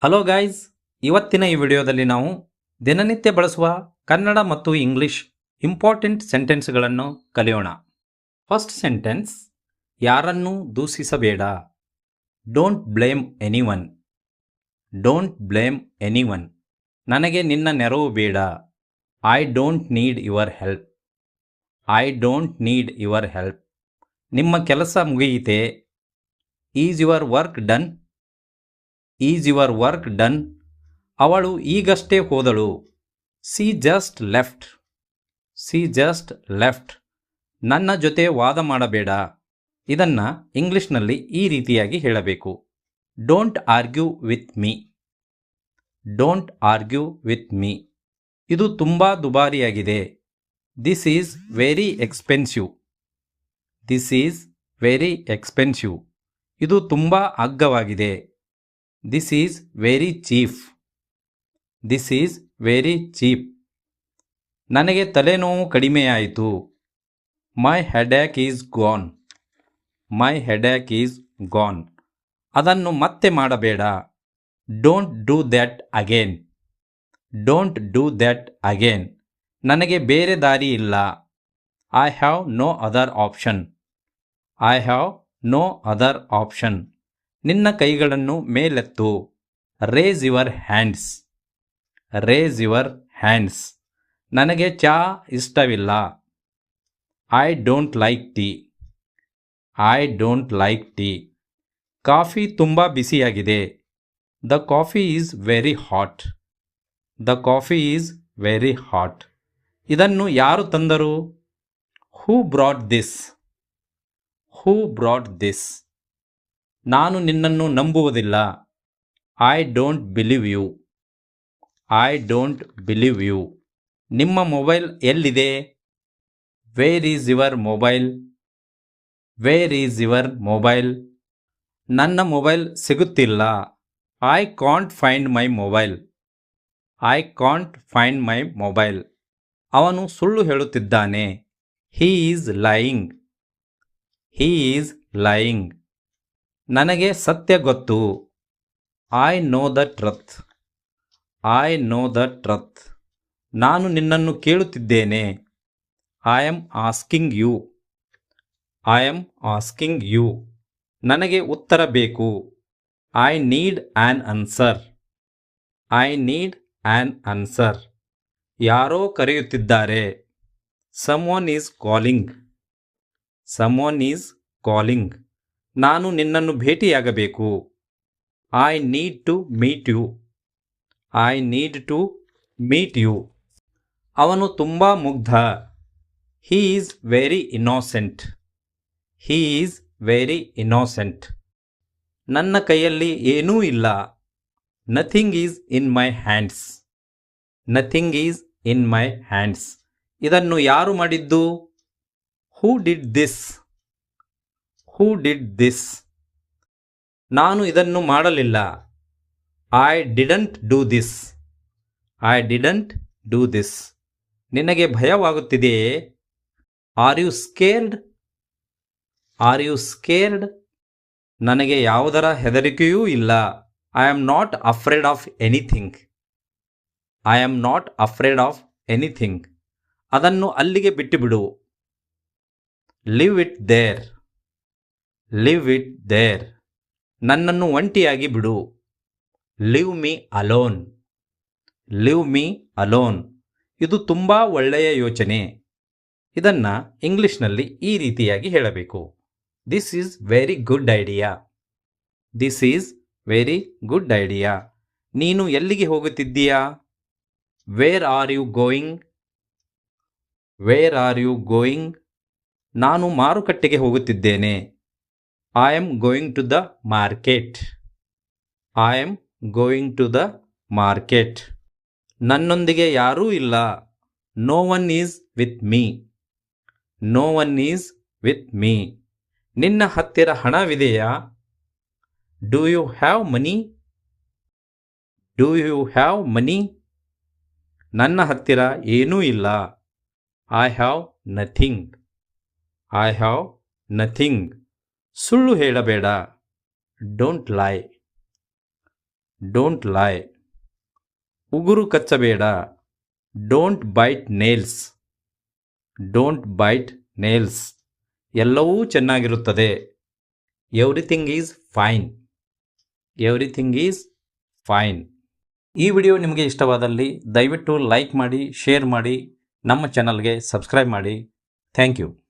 Hello guys, ಇವತ್ತಿನ ಈ ವಿಡಿಯೋದಲ್ಲಿ ನಾವು ದಿನನಿತ್ಯ ಬಳಸುವ ಕನ್ನಡ ಮತ್ತು ಇಂಗ್ಲಿಷ್ ಇಂಪಾರ್ಟೆಂಟ್ ಸೆಂಟೆನ್ಸ್ಗಳನ್ನು ಕಲಿಯೋಣ. ಫಸ್ಟ್ ಸೆಂಟೆನ್ಸ್, ಯಾರನ್ನೂ ದೂಷಿಸಬೇಡ. Don't blame anyone. Don't blame anyone. ನನಗೆ ನಿನ್ನ ನೆರವು ಬೇಡ. I don't need your help. I don't need your help. ನಿಮ್ಮ ಕೆಲಸ ಮುಗಿಯಿತೆ. Is your work done. Is your work done. ಅವಳು ಈಗಷ್ಟೇ ಹೋದಳು. She just left. She just left. ನನ್ನ ಜೊತೆ ವಾದ ಮಾಡಬೇಡ. ಇದನ್ನು ಇಂಗ್ಲಿಷ್ನಲ್ಲಿ ಈ ರೀತಿಯಾಗಿ ಹೇಳಬೇಕು. Don't argue with me. Don't argue with me. ಇದು ತುಂಬ ದುಬಾರಿಯಾಗಿದೆ. This is very expensive. This is very expensive. ಇದು ತುಂಬ ಅಗ್ಗವಾಗಿದೆ. This is very cheap. This is very cheap. ನನಗೆ ತಲೆನೋವು ಕಡಿಮೆಯಾಯಿತು. My headache is gone. My headache is gone. ಅದನ್ನು ಮತ್ತೆ ಮಾಡಬೇಡ. Don't do that again. Don't do that again. ನನಗೆ ಬೇರೆ ದಾರಿ ಇಲ್ಲ. I have no other option. I have no other option. ನಿನ್ನ ಕೈಗಳನ್ನು ಮೇಲೆತ್ತು. Raise your hands. Raise your hands. ನನಗೆ ಚಹಾ ಇಷ್ಟವಿಲ್ಲ. I don't like tea. I don't like tea. Coffee ತುಂಬ ಬಿಸಿಯಾಗಿದೆ. The coffee is very hot. The coffee is very hot. ಇದನ್ನು ಯಾರು ತಂದರು? Who brought this. Who brought this. ನಾನು ನಿನ್ನನ್ನು ನಂಬುವುದಿಲ್ಲ. I don't believe you. I don't believe you. ನಿಮ್ಮ mobile ಎಲ್ಲಿದೆ? Where is your mobile. Where is your mobile. ನನ್ನ mobile ಸಿಗುತ್ತಿಲ್ಲ. I can't find my mobile. I can't find my mobile. ಅವನು ಸುಳ್ಳು ಹೇಳುತ್ತಿದ್ದಾನೆ. He is lying. He is lying. ನನಗೆ ಸತ್ಯ ಗೊತ್ತು. I know the truth. I know the truth. ನಾನು ನಿನ್ನನ್ನು ಕೇಳುತ್ತಿದ್ದೇನೆ. I am asking you. I am asking you. ನನಗೆ ಉತ್ತರ ಬೇಕು. I need an answer. I need an answer. ಯಾರೋ ಕರೆಯುತ್ತಿದ್ದಾರೆ. Someone is calling. Someone is calling. ನಾನು ನಿನ್ನನ್ನು ಭೇಟಿಯಾಗಬೇಕು. I need to meet you. I need to meet you. ಅವನು ತುಂಬ ಮುಗ್ಧ. He is very innocent. He is very innocent. ನನ್ನ ಕೈಯಲ್ಲಿ ಏನೂ ಇಲ್ಲ. Nothing is in my hands. Nothing is in my hands. ಇದನ್ನು ಯಾರು ಮಾಡಿದ್ದು? Who did this. Who did this. ನಾನು ಇದನ್ನು ಮಾಡಲಿಲ್ಲ. I didn't do this. I didn't do this. ನಿನಗೆ ಭಯವಾಗುತ್ತಿದೆಯೇ? Are you scared. Are you scared. ನನಗೆ ಯಾವುದರ ಹೆದರಿಕೆಯೂ ಇಲ್ಲ. I am not afraid of anything. I am not afraid of anything. ಅದನ್ನು ಅಲ್ಲಿಗೆ ಬಿಟ್ಟುಬಿಡು. Leave it there. Leave it there. ನನ್ನನ್ನು ಒಂಟಿಯಾಗಿ ಬಿಡು. Leave me alone. Leave me alone. ಇದು ತುಂಬ ಒಳ್ಳೆಯ ಯೋಚನೆ. ಇದನ್ನು ಇಂಗ್ಲಿಷ್ನಲ್ಲಿ ಈ ರೀತಿಯಾಗಿ ಹೇಳಬೇಕು. This is very good idea. This is very good idea. ನೀನು ಎಲ್ಲಿಗೆ ಹೋಗುತ್ತಿದ್ದೀಯಾ? Where are you going. Where are you going. ನಾನು ಮಾರುಕಟ್ಟೆಗೆ ಹೋಗುತ್ತಿದ್ದೇನೆ. I am going to the market. I am going to the market. ನನ್ನೊಂದಿಗೆ ಯಾರೂ ಇಲ್ಲ. No one is with me. No one is with me. ನಿನ್ನ ಹತ್ತಿರ ಹಣವಿದೆಯಾ? Do you have money. Do you have money. ನನ್ನ ಹತ್ತಿರ ಏನೂ ಇಲ್ಲ. I have nothing. I have nothing. ಸುಳ್ಳು ಹೇಳಬೇಡ. Don't lie. Don't lie. ಉಗುರು ಕಚ್ಚಬೇಡ. Don't bite nails. Don't bite nails. ಎಲ್ಲವೂ ಚೆನ್ನಾಗಿರುತ್ತದೆ. Everything is fine. Everything is fine. ಈ ವಿಡಿಯೋ ನಿಮಗೆ ಇಷ್ಟವಾದಲ್ಲಿ ದಯವಿಟ್ಟು ಲೈಕ್ ಮಾಡಿ, ಶೇರ್ ಮಾಡಿ, ನಮ್ಮ ಚಾನಲ್ಗೆ ಸಬ್ಸ್ಕ್ರೈಬ್ ಮಾಡಿ. Thank you.